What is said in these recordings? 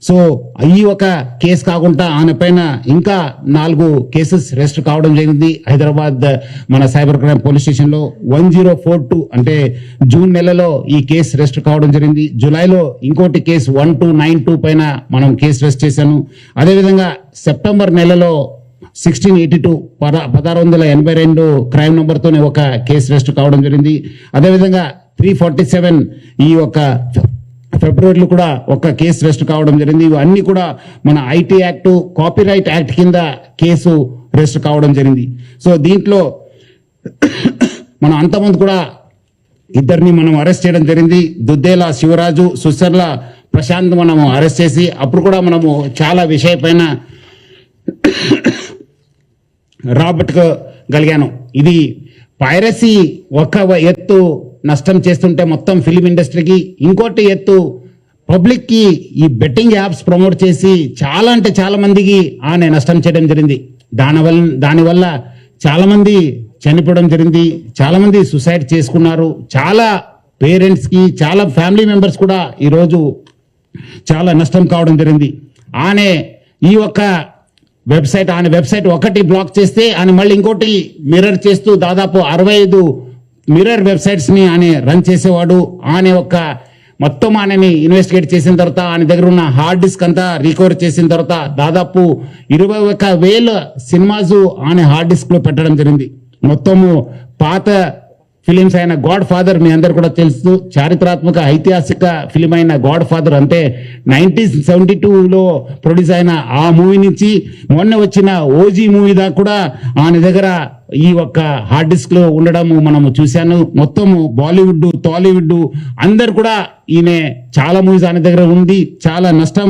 So ఈ ఒక case కాకుండా ఆయన పైన ఇంకా 4 కేసెస్ రిజిస్టర్ కావడం జరిగింది. హైదరాబాద్ మన సైబర్ క్రైమ్ పోలీస్ స్టేషన్లో 1042 అంటే జూన్ నెలలో ఈ కేసు రిజిస్టర్ కావడం జరిగింది. జూలైలో ఇంకోటి కేసు 1292 పైన మనం కేసు రిజిస్టర్ చేశాను. అదేవిధంగా సెప్టెంబర్ నెలలో 1682 క్రైమ్ నంబర్తోనే ఒక కేసు రిజిస్టర్ కావడం జరిగింది. అదేవిధంగా 347 ఈ ఒక ఫిబ్రవరిలో కూడా ఒక కేసు రిజిస్టర్ కావడం జరిగింది. ఇవన్నీ కూడా మన ఐటీ యాక్ట్, కాపీరైట్ యాక్ట్ కింద కేసు రిజిస్టర్ కావడం జరిగింది. సో దీంట్లో మనం అంతమంది కూడా ఇద్దరిని మనం అరెస్ట్ చేయడం జరిగింది. దుద్దేల శివరాజు, సుసర్ల ప్రశాంత్ మనము అరెస్ట్ చేసి అప్పుడు కూడా మనము చాలా విషయపైన రాబట్టుకోగలిగాను. ఇది పైరసీ ఒక ఎత్తు నష్టం చేస్తుంటే మొత్తం ఫిలిం ఇండస్ట్రీకి, ఇంకోటి ఎత్తు పబ్లిక్కి ఈ బెట్టింగ్ యాప్స్ ప్రమోట్ చేసి చాలా అంటే చాలా మందికి ఆయన నష్టం చేయడం జరిగింది. దానివల్ల చాలా మంది చనిపోవడం జరిగింది, చాలా మంది సూసైడ్ చేసుకున్నారు. చాలా పేరెంట్స్కి, చాలా ఫ్యామిలీ మెంబర్స్ కూడా ఈరోజు చాలా నష్టం కావడం జరిగింది. ఈ ఒక్క వెబ్సైట్ ఒకటి బ్లాక్ చేస్తే ఆయన మళ్ళీ ఇంకోటి మిర్రర్ చేస్తూ దాదాపు 65 మిర్రర్ వెబ్సైట్స్ని ఆయన రన్ చేసేవాడు. మొత్తం ఆయనని ఇన్వెస్టిగేట్ చేసిన తర్వాత ఆయన దగ్గర ఉన్న హార్డ్ డిస్క్ అంతా రికవర్ చేసిన తర్వాత దాదాపు 21,000 సినిమాస్ ఆయన హార్డ్ డిస్క్ లో పెట్టడం జరిగింది. మొత్తము పాత ఫిలిమ్స్ అయిన గాడ్ ఫాదర్ మీ అందరు కూడా తెలుసు, చారిత్రాత్మక ఐతిహాసిక ఫిలిం అయిన గాడ్ ఫాదర్ అంటే 1972లో ప్రొడ్యూస్ అయిన ఆ మూవీ నుంచి మొన్న వచ్చిన ఓజీ మూవీ దాకా కూడా ఆయన దగ్గర ఈ ఒక్క హార్డ్ డిస్క్ లో ఉండడం మనము చూశాను. మొత్తము బాలీవుడ్, టాలీవుడ్ అందరు కూడా ఈయన చాలా మూవీస్ ఆయన దగ్గర ఉంది, చాలా నష్టం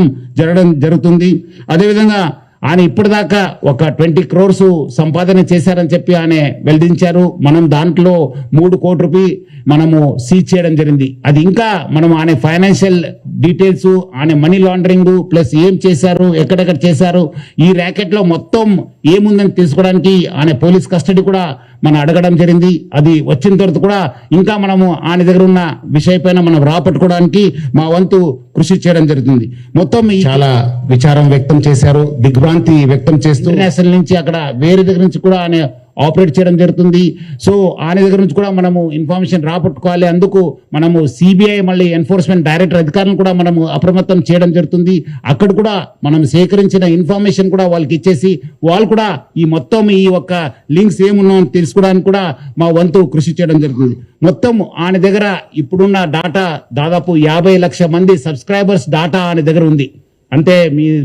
జరుగుతుంది. అదేవిధంగా ఆయన ఇప్పటిదాకా ఒక 20 crores సంపాదన చేశారని చెప్పి ఆయన వెల్లడించారు. మనం దాంట్లో 3 కోట్ల రూపాయలు మనము సీజ్ చేయడం జరిగింది. అది ఇంకా మనం ఆయన ఫైనాన్షియల్ డీటెయిల్స్, ఆయన మనీ లాండరింగ్ ప్లస్ ఏం చేశారు, ఎక్కడెక్కడ చేశారు, ఈ ర్యాకెట్ లో మొత్తం ఏముందని తెలుసుకోవడానికి ఆయన పోలీస్ కస్టడీ కూడా మనం అడగడం జరిగింది. అది వచ్చిన తర్వాత కూడా ఇంకా మనము ఆయన దగ్గర ఉన్న విషయపైన మనం రాపట్టుకోవడానికి మా వంతు కృషి చేయడం జరుగుతుంది. మొత్తం చాలా విచారం వ్యక్తం చేశారు, దిగ్భ్రాంతి వ్యక్తం చేస్తూ నేషనల్ నుంచి అక్కడ వేరే దగ్గర నుంచి కూడా ఆయన ఆపరేట్ చేయడం జరుగుతుంది. సో ఆయన దగ్గర నుంచి కూడా మనము ఇన్ఫర్మేషన్ రాపట్టుకోవాలి. అందుకు మనము సిబిఐ మళ్ళీ ఎన్ఫోర్స్మెంట్ డైరెక్టర్ అధికారులను కూడా మనము అప్రమత్తం చేయడం జరుగుతుంది. అక్కడ కూడా మనం సేకరించిన ఇన్ఫర్మేషన్ కూడా వాళ్ళకి ఇచ్చేసి వాళ్ళు కూడా ఈ మొత్తం ఈ ఒక్క లింక్స్ ఏమున్నాయని తెలుసుకోవడానికి కూడా మా వంతు కృషి చేయడం జరుగుతుంది. మొత్తం ఆయన దగ్గర ఇప్పుడున్న డాటా దాదాపు 50 లక్షల మంది సబ్స్క్రైబర్స్ డాటా ఆయన దగ్గర ఉంది. అంటే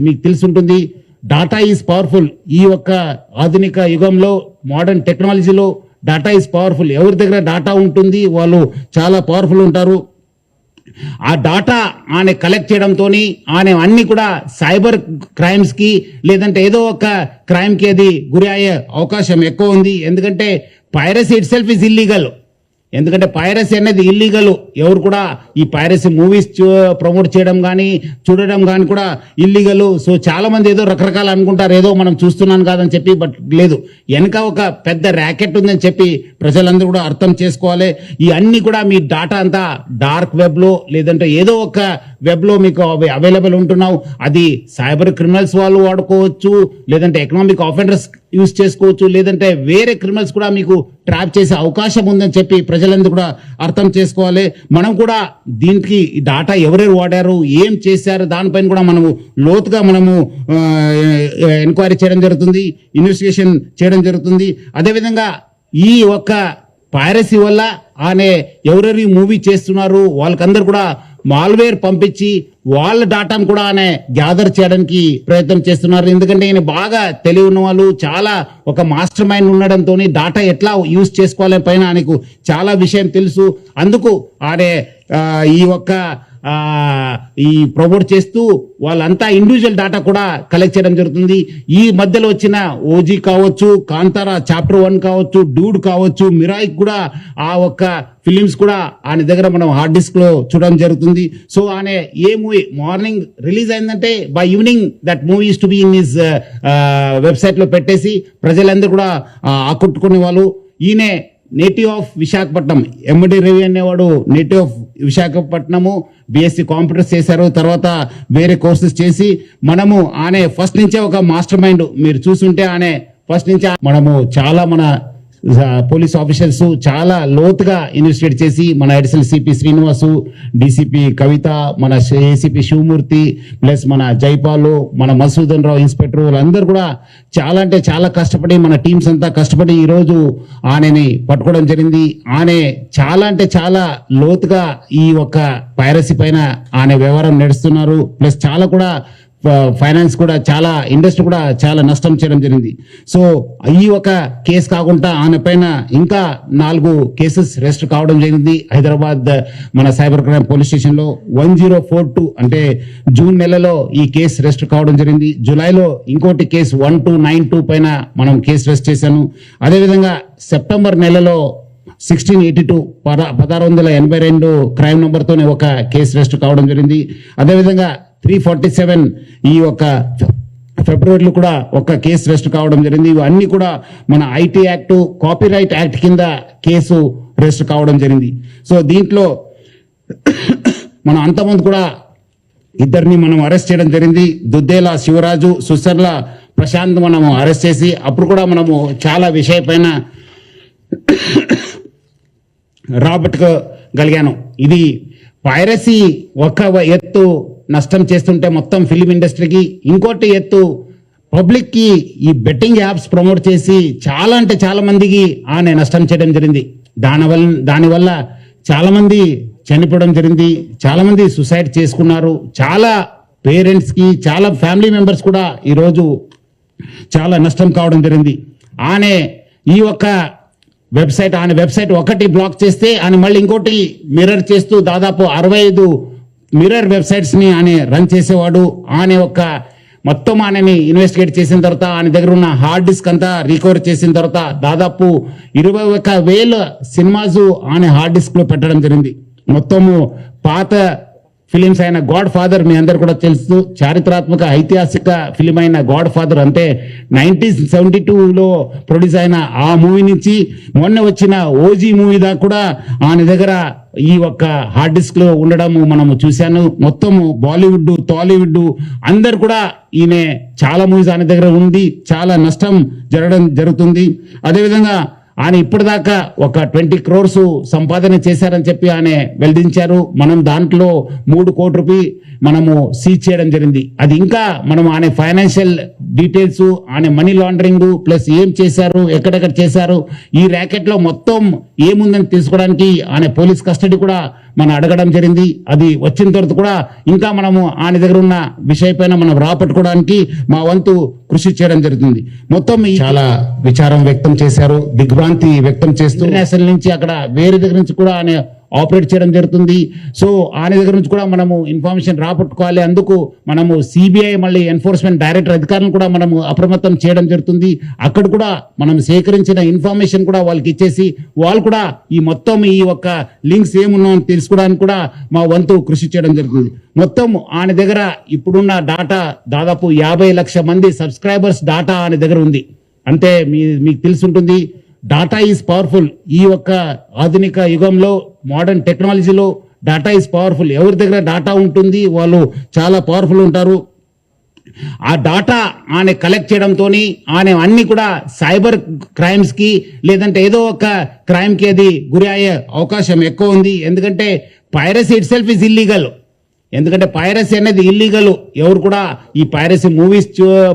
మీకు తెలుసుంటుంది, డాటా ఈజ్ పవర్ఫుల్. ఈ ఒక్క ఆధునిక యుగంలో, మోడర్న్ టెక్నాలజీలో డాటా ఈజ్ పవర్ఫుల్. ఎవరి దగ్గర డాటా ఉంటుంది వాళ్ళు చాలా పవర్ఫుల్ ఉంటారు. ఆ డాటా ఆయన కలెక్ట్ చేయడంతో ఆయన అన్ని కూడా సైబర్ క్రైమ్స్ కి లేదంటే ఏదో ఒక క్రైమ్ కి అది గురి అయ్యే అవకాశం ఎక్కువ ఉంది. ఎందుకంటే piracy it self is illegal. ఎందుకంటే పైరసీ అనేది ఇల్లీగల్. ఎవరు కూడా ఈ పైరసీ మూవీస్ ప్రమోట్ చేయడం కానీ చూడడం కానీ కూడా ఇల్లీగల్. సో చాలా మంది ఏదో రకరకాలు అనుకుంటారు, ఏదో మనం చూస్తున్నాను కాదని చెప్పి, బట్ లేదు, వెనక ఒక పెద్ద ర్యాకెట్ ఉందని చెప్పి ప్రజలందరూ కూడా అర్థం చేసుకోవాలి. ఈ అన్ని కూడా మీ డాటా అంతా డార్క్ వెబ్ లో లేదంటే ఏదో ఒక వెబ్ లో మీకు అవైలబుల్ ఉంటున్నావు. అది సైబర్ క్రిమినల్స్ వాళ్ళు వాడుకోవచ్చు, లేదంటే ఎకనామిక్ ఆఫెండర్స్ యూజ్ చేసుకోవచ్చు, లేదంటే వేరే క్రిమినల్స్ కూడా మీకు ట్రాప్ చేసే అవకాశం ఉందని చెప్పి ప్రజలందరూ కూడా అర్థం చేసుకోవాలి. మనం కూడా దీనికి డాటా ఎవరెవరు వాడారు, ఏం చేశారు, దానిపైన కూడా మనము లోతుగా మనము ఎంక్వైరీ చేయడం జరుగుతుంది, ఇన్వెస్టిగేషన్ చేయడం జరుగుతుంది. అదేవిధంగా ఈ ఒక్క పైరసీ వల్ల ఆనే ఎవరెవరు మూవీ చేస్తున్నారు వాళ్ళకందరూ కూడా మాల్వేర్ పంపించి వాళ్ళ డాటాను కూడా ఆయన గ్యాదర్ చేయడానికి ప్రయత్నం చేస్తున్నారు. ఎందుకంటే ఈయన బాగా తెలివి ఉన్న వాళ్ళు, చాలా ఒక మాస్టర్ మైండ్ ఉండడంతో డాటా ఎట్లా యూజ్ చేసుకోవాలని పైన ఆయనకు చాలా విషయం తెలుసు. అందుకు ఆడే ఈ ప్రమోట్ చేస్తూ వాళ్ళంతా ఇండివిజువల్ డాటా కూడా కలెక్ట్ చేయడం జరుగుతుంది. ఈ మధ్యలో వచ్చిన ఓజీ కావచ్చు, కాంతారా చాప్టర్ 1 కావచ్చు, డూడ్ కావచ్చు, మిరాయి కూడా ఆ ఒక్క ఫిలిమ్స్ కూడా ఆయన దగ్గర మనం హార్డ్ డిస్క్ లో చూడడం జరుగుతుంది. సో ఆయన ఏ మూవీ మార్నింగ్ రిలీజ్ అయిందంటే by evening that movie to be in his website లో పెట్టేసి ప్రజలందరూ కూడా ఆకట్టుకునే వాళ్ళు. ఈయనే నేటివ్ ఆఫ్ విశాఖపట్నం, ఎండి రవి అనేవాడు native of Visakhapatnam. BSc computers చేశారు, తర్వాత వేరే కోర్సెస్ చేసి మనము ఆనే ఫస్ట్ నుంచే ఒక మాస్టర్ మైండ్ మీరు చూసుంటే ఆనే ఫస్ట్ నుంచి మనము చాలా మన పోలీస్ ఆఫీసర్స్ చాలా లోతుగా ఇన్వెస్టిగేట్ చేసి మన అడిషనల్ సిపి శ్రీనివాసు, డీసీపీ కవిత, మన ఏసీపీ శివమూర్తి ప్లస్ మన జైపాల్, మన మసూదన్ రావు ఇన్స్పెక్టర్ వాళ్ళందరూ కూడా చాలా అంటే చాలా కష్టపడి మన టీమ్స్ అంతా కష్టపడి ఈరోజు ఆనని పట్టుకోవడం జరిగింది. ఆనే చాలా అంటే చాలా లోతుగా ఈ ఒక్క పైరసీ పైన ఆనే వ్యవహారం నడుస్తున్నారు. ప్లస్ చాలా కూడా ఫైనాన్స్ కూడా చాలా ఇండస్ట్రీ కూడా చాలా నష్టం చేయడం జరిగింది. సో ఈ ఒక కేసు కాకుండా ఆయన పైన ఇంకా 4 కేసెస్ రిజిస్టర్ కావడం జరిగింది. హైదరాబాద్ మన సైబర్ క్రైమ్ పోలీస్ స్టేషన్ లో 1042 అంటే జూన్ నెలలో ఈ కేసు రిజిస్టర్ కావడం జరిగింది. జూలైలో ఇంకోటి కేసు 1292 పైన మనం కేసు రిజిస్టర్ చేశాను. అదేవిధంగా సెప్టెంబర్ నెలలో 1682 1682 క్రైమ్ నంబర్ తోనే ఒక కేసు రిజిస్టర్ కావడం జరిగింది. అదేవిధంగా 347 ఈ ఒక ఫిబ్రవరిలో కూడా ఒక కేసు రిజిస్టర్ కావడం జరిగింది. ఇవన్నీ కూడా మన ఐటీ యాక్ట్, కాపీరైట్ యాక్ట్ కింద కేసు రిజిస్టర్ కావడం జరిగింది. సో దీంట్లో మనం అంతమంది కూడా ఇద్దరిని మనం అరెస్ట్ చేయడం జరిగింది. దుద్దేల శివరాజు, సుసర్ల ప్రశాంత్ మనము అరెస్ట్ చేసి అప్పుడు కూడా మనము చాలా విషయపైన రాబట్టుకోగలిగాను. ఇది పైరసీ ఒక ఎత్తు నష్టం చేస్తుంటే మొత్తం ఫిలిం ఇండస్ట్రీకి, ఇంకోటి ఎత్తు పబ్లిక్ కి ఈ బెట్టింగ్ యాప్స్ ప్రమోట్ చేసి చాలా అంటే చాలా మందికి ఆనే నష్టం చేయడం జరిగింది. దానివల్ల చాలా మంది చనిపోవడం జరిగింది, చాలా మంది సూసైడ్ చేసుకున్నారు. చాలా పేరెంట్స్ కి, చాలా ఫ్యామిలీ మెంబర్స్ కూడా ఈరోజు చాలా నష్టం కావడం జరిగింది. ఆనే ఈ ఒక్క వెబ్సైట్ ఒకటి బ్లాక్ చేస్తే ఆయన మళ్ళీ ఇంకోటి మిర్రర్ చేస్తూ దాదాపు 65 మిర్రర్ వెబ్సైట్స్ ని ఆయన రన్ చేసేవాడు. ఆయన ఒక మొత్తం ఆయనని ఇన్వెస్టిగేట్ చేసిన తర్వాత ఆయన దగ్గర ఉన్న హార్డ్ డిస్క్ అంతా రికవర్ చేసిన తర్వాత దాదాపు 21,000 సినిమాస్ ఆయన హార్డ్ డిస్క్ లో పెట్టడం జరిగింది. మొత్తము పాత ఫిలిమ్స్ అయిన గాడ్ ఫాదర్ మీ అందరు కూడా తెలుసు, చారిత్రాత్మక ఐతిహాసిక ఫిలిం అయిన గాడ్ ఫాదర్ అంటే 1972లో ప్రొడ్యూస్ అయిన ఆ మూవీ నుంచి మొన్న వచ్చిన ఓజీ మూవీ దాకా కూడా ఆయన దగ్గర ఈ ఒక్క హార్డ్ డిస్క్ లో ఉండడం మనము చూశాను. మొత్తము బాలీవుడ్, టాలీవుడ్ అందరు కూడా ఈయన చాలా మూవీస్ ఆయన దగ్గర ఉంది, చాలా నష్టం జరుగుతుంది. అదేవిధంగా ఆయన ఇప్పటిదాకా ఒక 20 crores సంపాదన చేశారని చెప్పి ఆయన వెల్లడించారు. మనం దాంట్లో 3 కోట్ల రూపాయలు మనము సీజ్ చేయడం జరిగింది. అది ఇంకా మనం ఆయన ఫైనాన్షియల్ డీటెయిల్స్, ఆయన మనీ లాండరింగ్ ప్లస్ ఏం చేశారు, ఎక్కడెక్కడ చేశారు, ఈ ర్యాకెట్ లో మొత్తం ఏముందని తెలుసుకోవడానికి ఆయన పోలీస్ కస్టడీ కూడా మనం అడగడం జరిగింది. అది వచ్చిన తర్వాత కూడా ఇంకా మనము ఆయన దగ్గర ఉన్న విషయపైన మనం రాపట్టుకోవడానికి మా వంతు కృషి చేయడం జరుగుతుంది. మొత్తం చాలా విచారం వ్యక్తం చేశారు, దిగ్భ్రాంతి వ్యక్తం చేస్తూ ఇంటర్నేషనల్ నుంచి అక్కడ వేరే దగ్గర నుంచి కూడా ఆయన ఆపరేట్ చేయడం జరుగుతుంది. సో ఆయన దగ్గర నుంచి కూడా మనము ఇన్ఫర్మేషన్ రాపట్టుకోవాలి. అందుకు మనము సిబిఐ మళ్ళీ ఎన్ఫోర్స్మెంట్ డైరెక్టర్ అధికారులను కూడా మనము అప్రమత్తం చేయడం జరుగుతుంది. అక్కడ కూడా మనం సేకరించిన ఇన్ఫర్మేషన్ కూడా వాళ్ళకి ఇచ్చేసి వాళ్ళు కూడా ఈ మొత్తం ఈ ఒక్క లింక్స్ ఏమున్నాయని తెలుసుకోవడానికి కూడా మా వంతు కృషి చేయడం జరుగుతుంది. మొత్తం ఆయన దగ్గర ఇప్పుడున్న డాటా దాదాపు 50 లక్షల మంది సబ్స్క్రైబర్స్ డాటా ఆయన దగ్గర ఉంది. అంటే మీకు తెలుసుంటుంది, డాటా ఈజ్ పవర్ఫుల్. ఈ ఒక్క ఆధునిక యుగంలో మోడర్న్ టెక్నాలజీలో డాటా ఈజ్ పవర్ఫుల్. ఎవరి దగ్గర డాటా ఉంటుంది వాళ్ళు చాలా పవర్ఫుల్ ఉంటారు. ఆ డాటా ఆయన కలెక్ట్ చేయడంతో ఆయన అన్ని కూడా సైబర్ క్రైమ్స్ కి లేదంటే ఏదో ఒక క్రైమ్ కి అది గురి అయ్యే అవకాశం ఎక్కువ ఉంది. ఎందుకంటే piracy it self is illegal. ఎందుకంటే పైరసీ అనేది ఇల్లీగల్. ఎవరు కూడా ఈ పైరసీ మూవీస్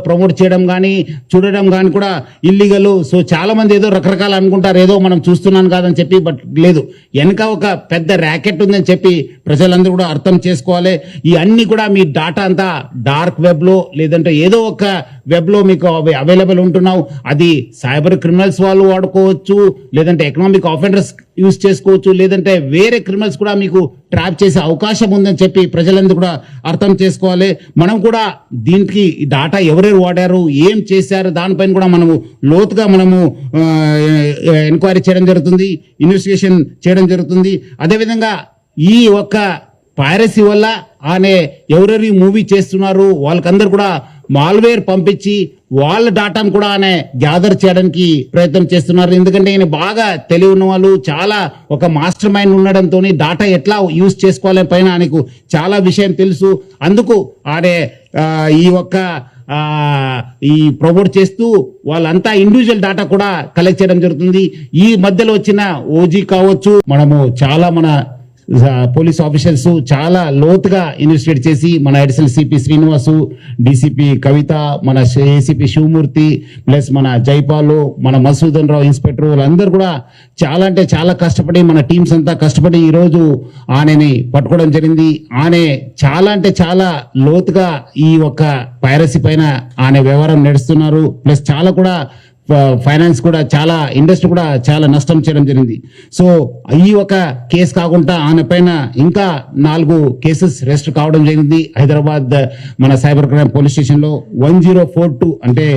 ప్రమోట్ చేయడం కానీ చూడడం కానీ కూడా ఇల్లీగల్. సో చాలా మంది ఏదో రకరకాలు అనుకుంటారు, ఏదో మనం చూస్తున్నాను కాదని చెప్పి, బట్ లేదు, వెనక ఒక పెద్ద ర్యాకెట్ ఉందని చెప్పి ప్రజలందరూ కూడా అర్థం చేసుకోవాలి. ఈ అన్ని కూడా మీ డాటా అంతా డార్క్ వెబ్ లో లేదంటే ఏదో ఒక వెబ్ లో మీకు అవైలబుల్ ఉంటున్నావు. అది సైబర్ క్రిమినల్స్ వాళ్ళు వాడుకోవచ్చు, లేదంటే ఎకనామిక్ ఆఫెండర్స్ యూజ్ చేసుకోవచ్చు, లేదంటే వేరే క్రిమినల్స్ కూడా మీకు ట్రాప్ చేసే అవకాశం ఉందని చెప్పి ప్రజలందరూ కూడా అర్థం చేసుకోవాలి. మనం కూడా దీనికి డాటా ఎవరెవరు వాడారు, ఏం చేశారు, దానిపైన కూడా మనము లోతుగా మనము ఎంక్వైరీ చేయడం జరుగుతుంది, ఇన్వెస్టిగేషన్ చేయడం జరుగుతుంది. అదేవిధంగా ఈ ఒక్క పైరసీ వల్ల ఆయన ఎవరెవరి మూవీ చేస్తున్నారు వాళ్ళకందరూ కూడా మాల్వేర్ పంపించి వాళ్ళ డాటాను కూడా ఆయన గ్యాదర్ చేయడానికి ప్రయత్నం చేస్తున్నారు. ఎందుకంటే ఈయన బాగా తెలివి ఉన్న వాళ్ళు, చాలా ఒక మాస్టర్ మైండ్ ఉండడంతో డాటా ఎట్లా యూజ్ చేసుకోవాలని పైన ఆయనకు చాలా విషయం తెలుసు. అందుకు ఆడే ఈ ప్రమోట్ చేస్తూ వాళ్ళంతా ఇండివిజువల్ డాటా కూడా కలెక్ట్ చేయడం జరుగుతుంది. ఈ మధ్యలో వచ్చిన ఓజీ కావచ్చు, మనము చాలా మన పోలీస్ ఆఫీసర్స్ చాలా లోతుగా ఇన్వెస్టిగేట్ చేసి మన అడిషనల్ సిపి శ్రీనివాసు, డిసిపి కవిత, మన ఏసీపీ శివమూర్తి, ప్లస్ మన జైపాల్, మన మసూదన్ రావు ఇన్స్పెక్టర్, వాళ్ళందరూ కూడా చాలా అంటే చాలా కష్టపడి, మన టీమ్స్ అంతా కష్టపడి ఈరోజు ఆయనని పట్టుకోవడం జరిగింది. ఆయన చాలా అంటే చాలా లోతుగా ఈ ఒక్క పైరసీ పైన ఆయన వ్యవహారం నడుస్తున్నారు. ప్లస్ చాలా కూడా ఫైనాన్స్ కూడా చాలా ఇండస్ట్రీ కూడా చాలా నష్టం చేయడం జరిగింది. సో ఈ ఒక కేసు కాకుండా ఆయన పైన ఇంకా 4 కేసెస్ రిజిస్టర్ కావడం జరిగింది. హైదరాబాద్ మన సైబర్ క్రైమ్ పోలీస్ స్టేషన్ లో 1042 అంటే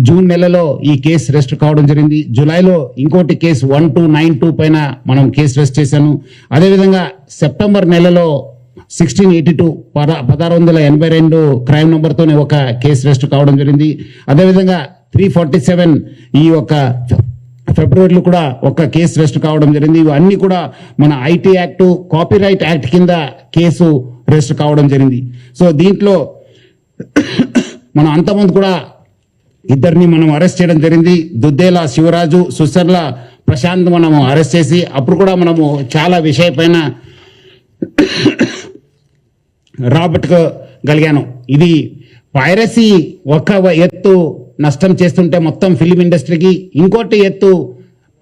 జూన్ నెలలో ఈ కేసు రిజిస్టర్ కావడం జరిగింది. జూలైలో ఇంకోటి కేసు 1292 పైన మనం కేసు రిజిస్టర్ చేశాను. అదేవిధంగా సెప్టెంబర్ నెలలో 1682 1682 క్రైమ్ నంబర్ తోనే ఒక కేసు రిజిస్టర్ కావడం జరిగింది. అదేవిధంగా 347 ఈ ఒక ఫిబ్రవరిలో కూడా ఒక కేసు రిజిస్టర్ కావడం జరిగింది. ఇవన్నీ కూడా మన ఐటీ యాక్ట్, కాపీరైట్ యాక్ట్ కింద కేసు రిజిస్టర్ కావడం జరిగింది. సో దీంట్లో మనం అంతమంది కూడా ఇద్దరిని మనం అరెస్ట్ చేయడం జరిగింది. దుద్దేల శివరాజు, సుసర్ల ప్రశాంత్ మనము అరెస్ట్ చేసి అప్పుడు కూడా మనము చాలా విషయపైన రాబట్టుకోగలిగాను. ఇది పైరసీ ఒక ఎత్తు నష్టం చేస్తుంటే మొత్తం ఫిలిం ఇండస్ట్రీకి, ఇంకోటి ఎత్తు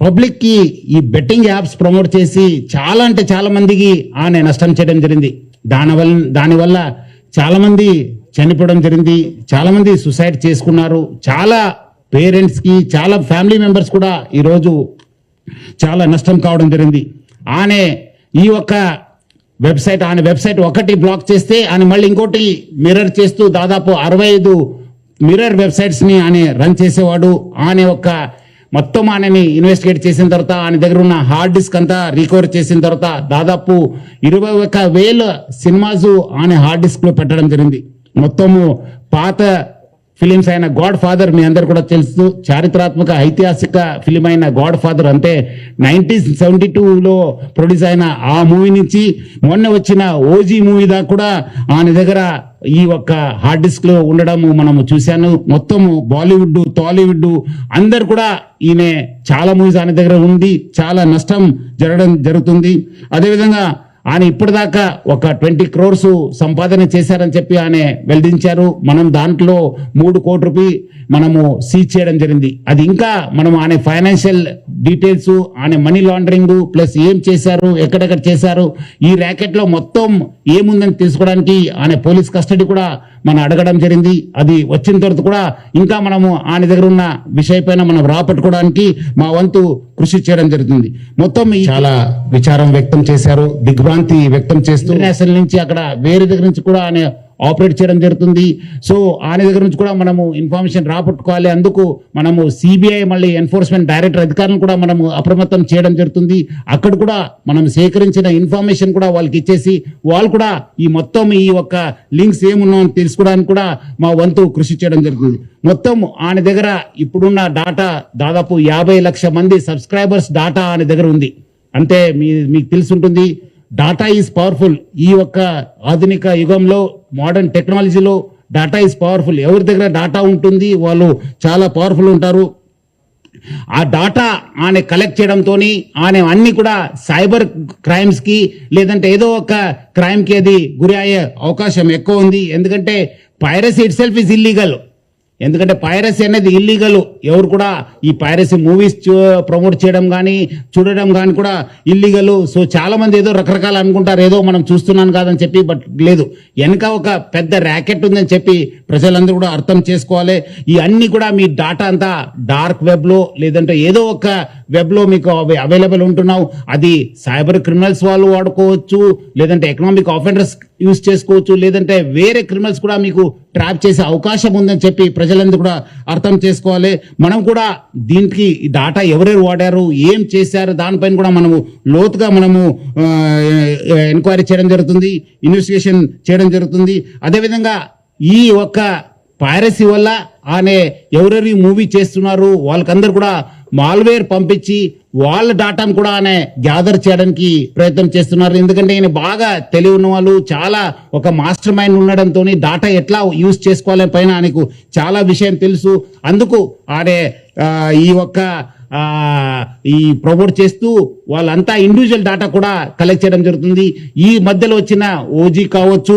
పబ్లిక్ కి ఈ బెట్టింగ్ యాప్స్ ప్రమోట్ చేసి చాలా అంటే చాలా మందికి ఆయన నష్టం చేయడం జరిగింది. దానివల్ల చాలా మంది చనిపోవడం జరిగింది, చాలా మంది సూసైడ్ చేసుకున్నారు. చాలా పేరెంట్స్ కి, చాలా ఫ్యామిలీ మెంబర్స్ కూడా ఈరోజు చాలా నష్టం కావడం జరిగింది. ఈ ఒక్క ఆయన వెబ్సైట్ ఒకటి బ్లాక్ చేస్తే ఆయన మళ్ళీ ఇంకోటి మిర్రర్ చేస్తూ దాదాపు 65 మిర్రర్ వెబ్సైట్స్ ని ఆయన రన్ చేసేవాడు. మొత్తం ఆయనని ఇన్వెస్టిగేట్ చేసిన తర్వాత ఆయన దగ్గర ఉన్న హార్డ్ డిస్క్ అంతా రికవర్ చేసిన తర్వాత దాదాపు 21,000 సినిమాస్ ఆయన హార్డ్ డిస్క్ లో పెట్టడం జరిగింది. మొత్తము పాత ఫిలిమ్స్ అయిన గాడ్ ఫాదర్ మీ అందరు కూడా తెలుసు, చారిత్రాత్మక ఐతిహాసిక ఫిలిం అయిన గాడ్ ఫాదర్ అంటే 1972లో ప్రొడ్యూస్ అయిన ఆ మూవీ నుంచి మొన్న వచ్చిన ఓజీ మూవీ దాకా కూడా ఆయన దగ్గర ఈ ఒక్క హార్డ్ డిస్క్ లో ఉండడం మనము చూశాను. మొత్తము బాలీవుడ్, టాలీవుడ్ అందరు కూడా ఈయన చాలా మూవీస్ ఆయన దగ్గర ఉంది, చాలా నష్టం జరుగుతుంది. అదేవిధంగా ఆయన ఇప్పటిదాకా ఒక 20 crores సంపాదన చేశారని చెప్పి ఆయన వెల్లడించారు. మనం దాంట్లో 3 కోట్ల రూపాయలు మనము సీజ్ చేయడం జరిగింది. అది ఇంకా మనం ఆయన ఫైనాన్షియల్ డీటెయిల్స్, ఆయన మనీ లాండరింగ్ ప్లస్ ఏం చేశారు, ఎక్కడెక్కడ చేశారు, ఈ ర్యాకెట్ లో మొత్తం ఏముందని తెలుసుకోవడానికి ఆయన పోలీస్ కస్టడీ కూడా మనం అడగడం జరిగింది. అది వచ్చిన తర్వాత కూడా ఇంకా మనము ఆయన దగ్గర ఉన్న విషయపైన మనం రాపట్టుకోవడానికి మా వంతు కృషి చేయడం జరుగుతుంది. మొత్తం చాలా విచారం వ్యక్తం చేశారు, దిగ్భ్రాంతి వ్యక్తం చేస్తూ ఇంటర్నేషనల్ నుంచి అక్కడ వేరే దగ్గర నుంచి కూడా ఆయన ఆపరేట్ చేయడం జరుగుతుంది. సో ఆయన దగ్గర నుంచి కూడా మనము ఇన్ఫర్మేషన్ రాపట్టుకోవాలి. అందుకు మనము సిబిఐ మళ్ళీ ఎన్ఫోర్స్మెంట్ డైరెక్టర్ అధికారులను కూడా మనము అప్రమత్తం చేయడం జరుగుతుంది. అక్కడ కూడా మనం సేకరించిన ఇన్ఫర్మేషన్ కూడా వాళ్ళకి ఇచ్చేసి వాళ్ళు కూడా ఈ మొత్తం ఈ ఒక్క లింక్స్ ఏమున్నాయని తెలుసుకోవడానికి కూడా మా వంతు కృషి చేయడం జరుగుతుంది. మొత్తం ఆయన దగ్గర ఇప్పుడున్న డాటా దాదాపు 50 లక్షల మంది సబ్స్క్రైబర్స్ డాటా ఆయన దగ్గర ఉంది. అంటే మీకు తెలుసుంటుంది, డాటా ఈజ్ పవర్ఫుల్. ఈ ఒక్క ఆధునిక యుగంలో, మోడర్న్ టెక్నాలజీలో డాటా ఈజ్ పవర్ఫుల్. ఎవరి దగ్గర డాటా ఉంటుంది వాళ్ళు చాలా పవర్ఫుల్ ఉంటారు. ఆ డాటా ఆయన కలెక్ట్ చేయడంతో ఆయన అన్ని కూడా సైబర్ క్రైమ్స్ కి లేదంటే ఏదో ఒక క్రైమ్ కి అది గురి అయ్యే అవకాశం ఎక్కువ ఉంది. ఎందుకంటే piracy it self is illegal. ఎందుకంటే పైరసీ అనేది ఇల్లీగల్. ఎవరు కూడా ఈ పైరసీ మూవీస్ ప్రమోట్ చేయడం కానీ చూడడం కానీ కూడా ఇల్లీగల్. సో చాలా మంది ఏదో రకరకాలు అనుకుంటారు, ఏదో మనం చూస్తున్నాను కాదని చెప్పి, బట్ లేదు, వెనక ఒక పెద్ద ర్యాకెట్ ఉందని చెప్పి ప్రజలందరూ కూడా అర్థం చేసుకోవాలి. ఈ అన్ని కూడా మీ డాటా అంతా డార్క్ వెబ్ లో లేదంటే ఏదో ఒక వెబ్ లో మీకు అవైలబుల్ ఉంటున్నావు. అది సైబర్ క్రిమినల్స్ వాళ్ళు వాడుకోవచ్చు, లేదంటే ఎకనామిక్ ఆఫెండర్స్ యూజ్ చేసుకోవచ్చు, లేదంటే వేరే క్రిమినల్స్ కూడా మీకు ట్రాప్ చేసే అవకాశం ఉందని చెప్పి ప్రజలందరూ కూడా అర్థం చేసుకోవాలి. మనం కూడా దీనికి డాటా ఎవరెవరు వాడారు, ఏం చేశారు, దానిపైన కూడా మనము లోతుగా మనము ఎంక్వైరీ చేయడం జరుగుతుంది, ఇన్వెస్టిగేషన్ చేయడం జరుగుతుంది. అదేవిధంగా ఈ ఒక్క పైరసీ వల్ల ఆయన ఎవరెవరి మూవీ చేస్తున్నారు వాళ్ళకందరూ కూడా మాల్వేర్ పంపించి వాళ్ళ డాటాను కూడా ఆయన గ్యాదర్ చేయడానికి ప్రయత్నం చేస్తున్నారు. ఎందుకంటే ఈయన బాగా తెలివి ఉన్న వాళ్ళు, చాలా ఒక మాస్టర్ మైండ్ ఉండడంతో డాటా ఎట్లా యూజ్ చేసుకోవాలని పైన ఆయనకు చాలా విషయం తెలుసు. అందుకు ఆయన ఈ ప్రమోట్ చేస్తూ వాళ్ళంతా ఇండివిజువల్ డాటా కూడా కలెక్ట్ చేయడం జరుగుతుంది. ఈ మధ్యలో వచ్చిన ఓజీ కావచ్చు,